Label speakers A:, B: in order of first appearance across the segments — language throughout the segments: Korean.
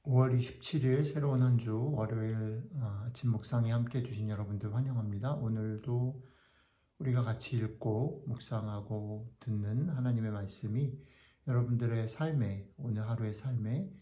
A: 5월 27일 새로운 한 주 월요일 아침 묵상에 함께 해주신 여러분들 환영합니다. 오늘도 우리가 같이 읽고 묵상하고 듣는 하나님의 말씀이 여러분들의 삶에, 오늘 하루의 삶에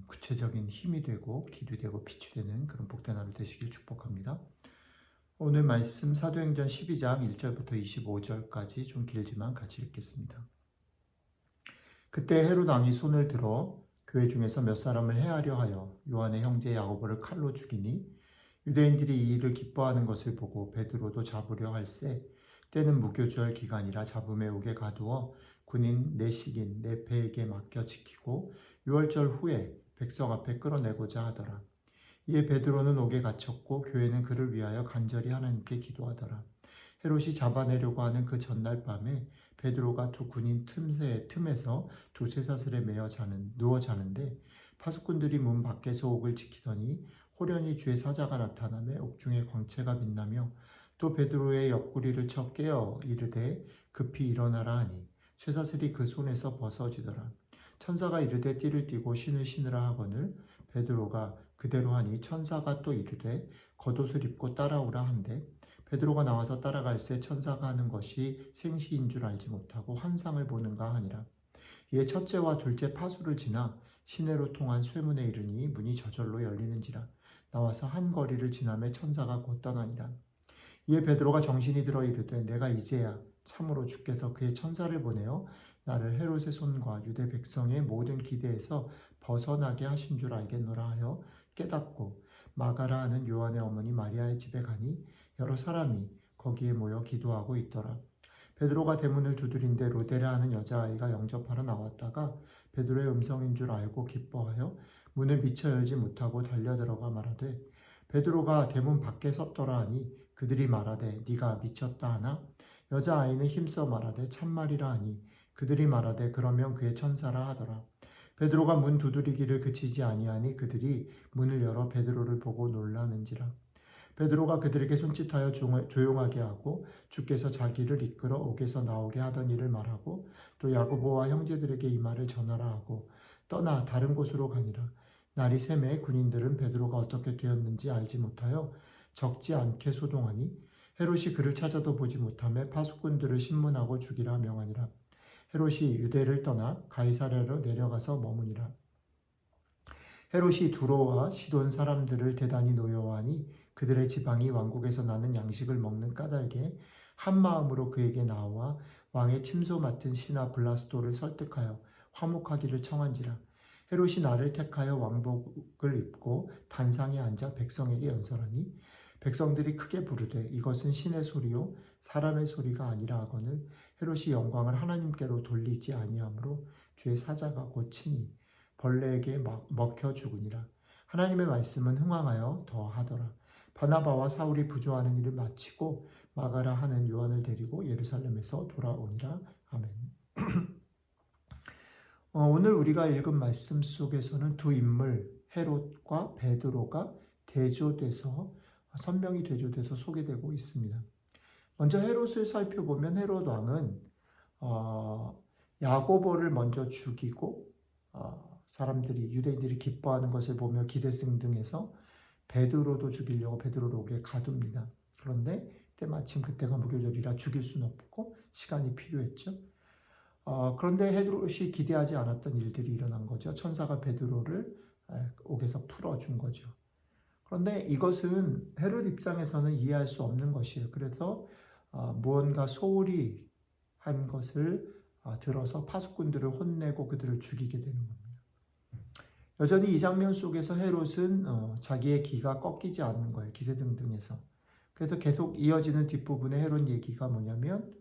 A: 구체적인 힘이 되고 길이 되고 빛이 되는 그런 복된 하루 되시길 축복합니다. 오늘 말씀 사도행전 12장 1절부터 25절까지 좀 길지만 같이 읽겠습니다. 그때 헤롯 왕이 손을 들어 교회 중에서 몇 사람을 해하려 하여 요한의 형제 야고보를 칼로 죽이니 유대인들이 이 일을 기뻐하는 것을 보고 베드로도 잡으려 할세 때는 무교절 기간이라 잡음에 옥에 가두어 군인 내식인 내패에게 맡겨 지키고 유월절 후에 백성 앞에 끌어내고자 하더라. 이에 베드로는 옥에 갇혔고 교회는 그를 위하여 간절히 하나님께 기도하더라. 헤롯이 잡아내려고 하는 그 전날 밤에 베드로가 두 군인 틈에서 두 쇠사슬에 누워 자는데 파수꾼들이 문 밖에서 옥을 지키더니 호련히 주의 사자가 나타나며 옥중에 광채가 빛나며 또 베드로의 옆구리를 쳐 깨어 이르되 급히 일어나라 하니 쇠사슬이 그 손에서 벗어지더라. 천사가 이르되 띠를 띠고 신을 신으라 하거늘 베드로가 그대로 하니 천사가 또 이르되 겉옷을 입고 따라오라 한대 베드로가 나와서 따라갈새 천사가 하는 것이 생시인 줄 알지 못하고 환상을 보는가 하니라. 이에 첫째와 둘째 파수를 지나 시내로 통한 쇠문에 이르니 문이 저절로 열리는지라. 나와서 한 거리를 지나매 천사가 곧 떠나니라. 이에 베드로가 정신이 들어 이르되 내가 이제야 참으로 주께서 그의 천사를 보내어 나를 헤롯의 손과 유대 백성의 모든 기대에서 벗어나게 하신 줄 알겠노라 하여 깨닫고 마가라 하는 요한의 어머니 마리아의 집에 가니 여러 사람이 거기에 모여 기도하고 있더라. 베드로가 대문을 두드린데 로데라 하는 여자아이가 영접하러 나왔다가 베드로의 음성인 줄 알고 기뻐하여 문을 미처 열지 못하고 달려들어가 말하되 베드로가 대문 밖에 섰더라 하니 그들이 말하되 네가 미쳤다 하나 여자아이는 힘써 말하되 참말이라 하니 그들이 말하되 그러면 그의 천사라 하더라. 베드로가 문 두드리기를 그치지 아니하니 그들이 문을 열어 베드로를 보고 놀라는지라. 베드로가 그들에게 손짓하여 조용하게 하고 주께서 자기를 이끌어 옥에서 나오게 하던 일을 말하고 또 야고보와 형제들에게 이 말을 전하라 하고 떠나 다른 곳으로 가니라. 날이 새매 군인들은 베드로가 어떻게 되었는지 알지 못하여 적지 않게 소동하니 헤롯이 그를 찾아도 보지 못하며 파수꾼들을 신문하고 죽이라 명하니라. 헤롯이 유대를 떠나 가이사랴로 내려가서 머무니라. 헤롯이 두로와 시돈 사람들을 대단히 노여워하니 그들의 지방이 왕국에서 나는 양식을 먹는 까닭에 한 마음으로 그에게 나와 왕의 침소 맡은 신하 블라스도를 설득하여 화목하기를 청한지라. 헤롯이 나를 택하여 왕복을 입고 단상에 앉아 백성에게 연설하니 백성들이 크게 부르되 이것은 신의 소리요 사람의 소리가 아니라 하거늘 헤롯이 영광을 하나님께로 돌리지 아니하므로 주의 사자가 곧 치니 벌레에게 먹혀 죽으니라. 하나님의 말씀은 흥왕하여 더하더라. 바나바와 사울이 부조하는 일을 마치고 마가라 하는 요한을 데리고 예루살렘에서 돌아오니라. 아멘. 오늘 우리가 읽은 말씀 속에서는 두 인물 헤롯과 베드로가 선명히 대조돼서 소개되고 있습니다. 먼저 헤롯을 살펴보면 헤롯 왕은 야고보를 먼저 죽이고 유대인들이 기뻐하는 것을 보며 기대승등해서 베드로도 죽이려고 베드로를 옥에 가둡니다. 그런데 때마침 그때가 무교절이라 죽일 수는 없고 시간이 필요했죠. 그런데 헤롯이 기대하지 않았던 일들이 일어난 거죠. 천사가 베드로를 옥에서 풀어준 거죠. 그런데 이것은 헤롯 입장에서는 이해할 수 없는 것이에요. 그래서 무언가 소홀히 한 것을 들어서 파수꾼들을 혼내고 그들을 죽이게 되는 겁니다. 여전히 이 장면 속에서 헤롯은 자기의 기가 꺾이지 않는 거예요. 기세등등해서. 그래서 계속 이어지는 뒷부분에 헤롯 얘기가 뭐냐면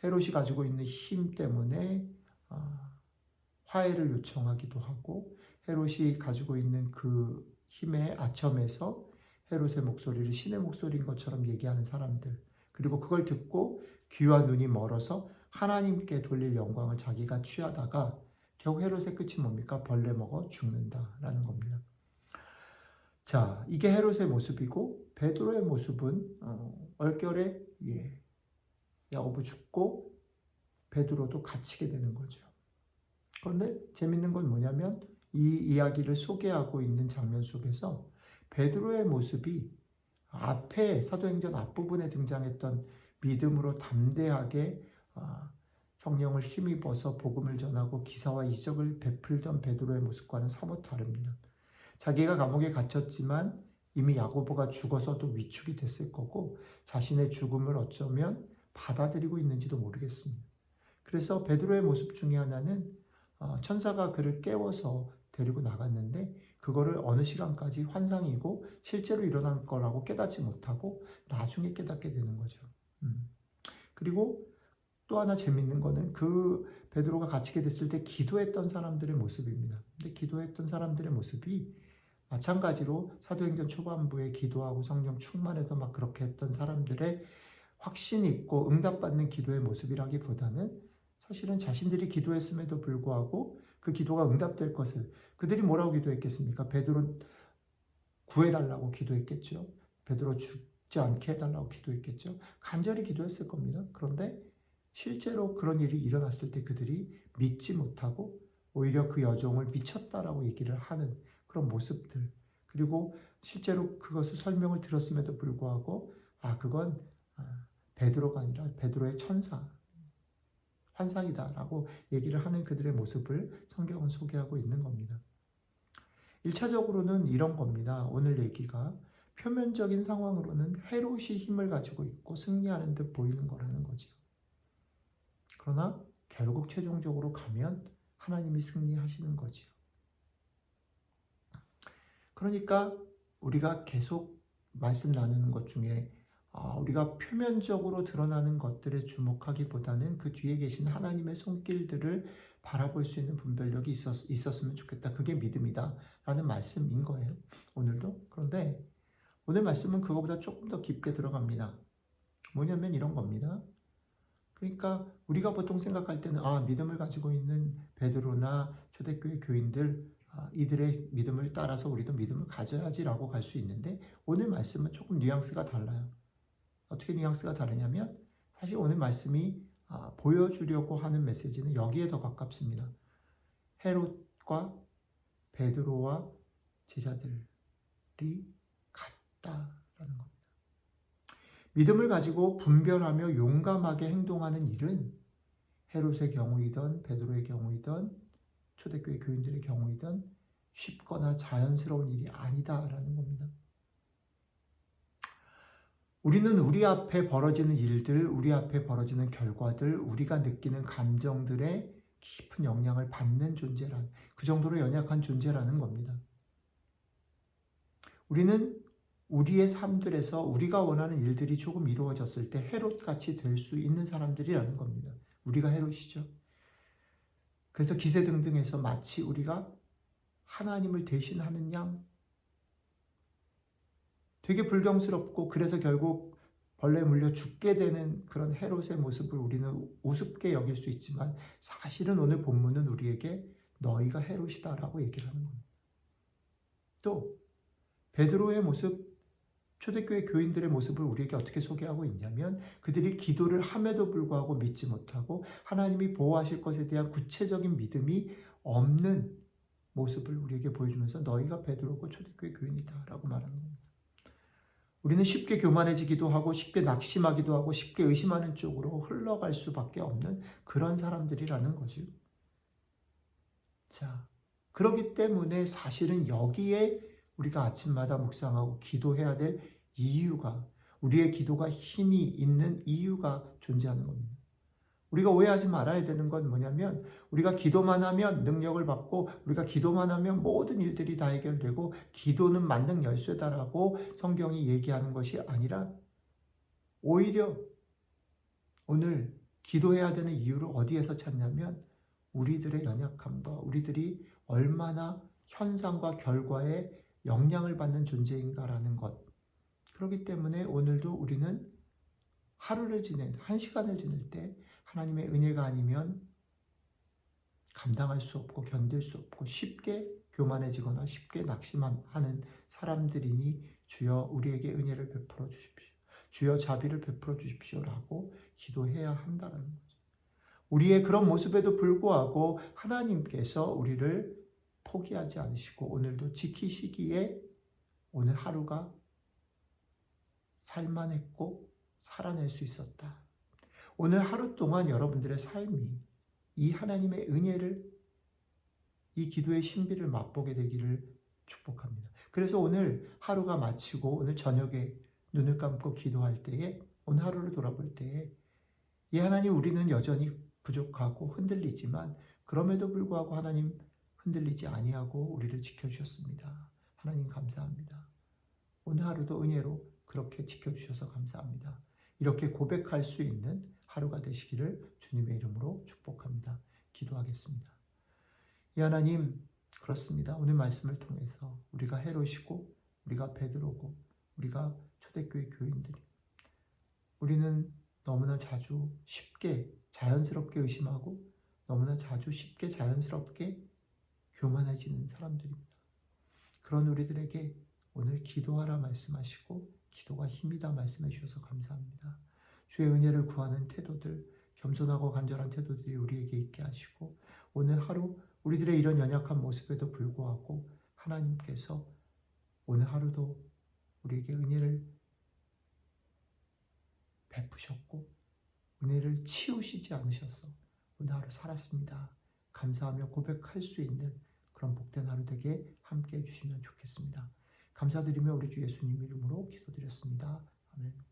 A: 헤롯이 가지고 있는 힘 때문에 화해를 요청하기도 하고 헤롯이 가지고 있는 그 힘의 아첨에서 헤롯의 목소리를 신의 목소리인 것처럼 얘기하는 사람들, 그리고 그걸 듣고 귀와 눈이 멀어서 하나님께 돌릴 영광을 자기가 취하다가 결국 헤롯의 끝이 뭡니까? 벌레 먹어 죽는다라는 겁니다. 자, 이게 헤롯의 모습이고 베드로의 모습은 얼결에 야고보 죽고 베드로도 갇히게 되는 거죠. 그런데 재밌는 건 뭐냐면 이 이야기를 소개하고 있는 장면 속에서 베드로의 모습이 앞에 사도행전 앞부분에 등장했던 믿음으로 담대하게 성령을 힘입어서 복음을 전하고 기사와 이적을 베풀던 베드로의 모습과는 사뭇 다릅니다. 자기가 감옥에 갇혔지만 이미 야고보가 죽어서도 위축이 됐을 거고 자신의 죽음을 어쩌면 받아들이고 있는지도 모르겠습니다. 그래서 베드로의 모습 중에 하나는 천사가 그를 깨워서 데리고 나갔는데 그거를 어느 시간까지 환상이고 실제로 일어난 거라고 깨닫지 못하고 나중에 깨닫게 되는 거죠. 그리고 또 하나 재밌는 거는 그 베드로가 갇히게 됐을 때 기도했던 사람들의 모습입니다. 근데 기도했던 사람들의 모습이 마찬가지로 사도행전 초반부에 기도하고 성령 충만해서 막 그렇게 했던 사람들의 확신 있고 응답받는 기도의 모습이라기보다는 사실은 자신들이 기도했음에도 불구하고 그 기도가 응답될 것을 그들이 뭐라고 기도했겠습니까? 베드로 구해달라고 기도했겠죠. 베드로 죽지 않게 해달라고 기도했겠죠. 간절히 기도했을 겁니다. 그런데 실제로 그런 일이 일어났을 때 그들이 믿지 못하고 오히려 그 여종을 미쳤다라고 얘기를 하는 그런 모습들, 그리고 실제로 그것을 설명을 들었음에도 불구하고 그건 베드로가 아니라 베드로의 천사, 환상이다라고 얘기를 하는 그들의 모습을 성경은 소개하고 있는 겁니다. 1차적으로는 이런 겁니다. 오늘 얘기가 표면적인 상황으로는 헤롯이 힘을 가지고 있고 승리하는 듯 보이는 거라는 거죠. 그러나 결국 최종적으로 가면 하나님이 승리하시는 거지요. 그러니까 우리가 계속 말씀 나누는 것 중에 우리가 표면적으로 드러나는 것들에 주목하기보다는 그 뒤에 계신 하나님의 손길들을 바라볼 수 있는 분별력이 있었으면 좋겠다. 그게 믿음이다 라는 말씀인 거예요. 오늘도. 그런데 오늘 말씀은 그거보다 조금 더 깊게 들어갑니다. 뭐냐면 이런 겁니다. 그러니까 우리가 보통 생각할 때는 믿음을 가지고 있는 베드로나 초대교회 교인들 이들의 믿음을 따라서 우리도 믿음을 가져야지라고 갈 수 있는데 오늘 말씀은 조금 뉘앙스가 달라요. 어떻게 뉘앙스가 다르냐면 사실 오늘 말씀이 보여주려고 하는 메시지는 여기에 더 가깝습니다. 헤롯과 베드로와 제자들이 같다라는 겁니다. 믿음을 가지고 분별하며 용감하게 행동하는 일은 헤롯의 경우이든 베드로의 경우이든 초대교회 교인들의 경우이든 쉽거나 자연스러운 일이 아니다라는 겁니다. 우리는 우리 앞에 벌어지는 일들, 우리 앞에 벌어지는 결과들, 우리가 느끼는 감정들의 깊은 영향을 받는 존재란, 그 정도로 연약한 존재라는 겁니다. 우리는 우리의 삶들에서 우리가 원하는 일들이 조금 이루어졌을 때 헤롯같이 될 수 있는 사람들이라는 겁니다. 우리가 헤롯이죠. 그래서 기세등등해서 마치 우리가 하나님을 대신하는 양, 되게 불경스럽고 그래서 결국 벌레에 물려 죽게 되는 그런 헤롯의 모습을 우리는 우습게 여길 수 있지만 사실은 오늘 본문은 우리에게 너희가 헤롯이다라고 얘기를 하는 겁니다. 또 베드로의 모습, 초대교회 교인들의 모습을 우리에게 어떻게 소개하고 있냐면 그들이 기도를 함에도 불구하고 믿지 못하고 하나님이 보호하실 것에 대한 구체적인 믿음이 없는 모습을 우리에게 보여주면서 너희가 베드로고 초대교회 교인이다 라고 말하는 겁니다. 우리는 쉽게 교만해지기도 하고 쉽게 낙심하기도 하고 쉽게 의심하는 쪽으로 흘러갈 수밖에 없는 그런 사람들이라는 거죠. 자, 그렇기 때문에 사실은 여기에 우리가 아침마다 묵상하고 기도해야 될 이유가, 우리의 기도가 힘이 있는 이유가 존재하는 겁니다. 우리가 오해하지 말아야 되는 건 뭐냐면 우리가 기도만 하면 능력을 받고 우리가 기도만 하면 모든 일들이 다 해결되고 기도는 만능 열쇠다라고 성경이 얘기하는 것이 아니라 오히려 오늘 기도해야 되는 이유를 어디에서 찾냐면 우리들의 연약함과 우리들이 얼마나 현상과 결과에 영향을 받는 존재인가라는 것. 그렇기 때문에 오늘도 우리는 하루를 지낸, 한 시간을 지낼 때 하나님의 은혜가 아니면 감당할 수 없고 견딜 수 없고 쉽게 교만해지거나 쉽게 낙심하는 사람들이니 주여 우리에게 은혜를 베풀어 주십시오. 주여 자비를 베풀어 주십시오라고 기도해야 한다는 거죠. 우리의 그런 모습에도 불구하고 하나님께서 우리를 포기하지 않으시고 오늘도 지키시기에 오늘 하루가 살만했고 살아낼 수 있었다. 오늘 하루 동안 여러분들의 삶이 이 하나님의 은혜를, 이 기도의 신비를 맛보게 되기를 축복합니다. 그래서 오늘 하루가 마치고 오늘 저녁에 눈을 감고 기도할 때에, 오늘 하루를 돌아볼 때에 이 하나님, 우리는 여전히 부족하고 흔들리지만 그럼에도 불구하고 하나님 흔들리지 아니하고 우리를 지켜주셨습니다. 하나님 감사합니다. 오늘 하루도 은혜로 그렇게 지켜주셔서 감사합니다. 이렇게 고백할 수 있는 하루가 되시기를 주님의 이름으로 축복합니다. 기도하겠습니다. 이 하나님, 그렇습니다. 오늘 말씀을 통해서 우리가 헤롯이고 우리가 베드로고 우리가 초대교회 교인들이, 우리는 너무나 자주 쉽게 자연스럽게 의심하고 너무나 자주 쉽게 자연스럽게 교만해지는 사람들입니다. 그런 우리들에게 오늘 기도하라 말씀하시고 기도가 힘이다 말씀해 주셔서 감사합니다. 주의 은혜를 구하는 태도들, 겸손하고 간절한 태도들이 우리에게 있게 하시고 오늘 하루 우리들의 이런 연약한 모습에도 불구하고 하나님께서 오늘 하루도 우리에게 은혜를 베푸셨고 은혜를 치우시지 않으셔서 오늘 하루 살았습니다. 감사하며 고백할 수 있는 그런 복된 하루 되게 함께 해주시면 좋겠습니다. 감사드리며 우리 주 예수님 이름으로 기도드렸습니다. 아멘.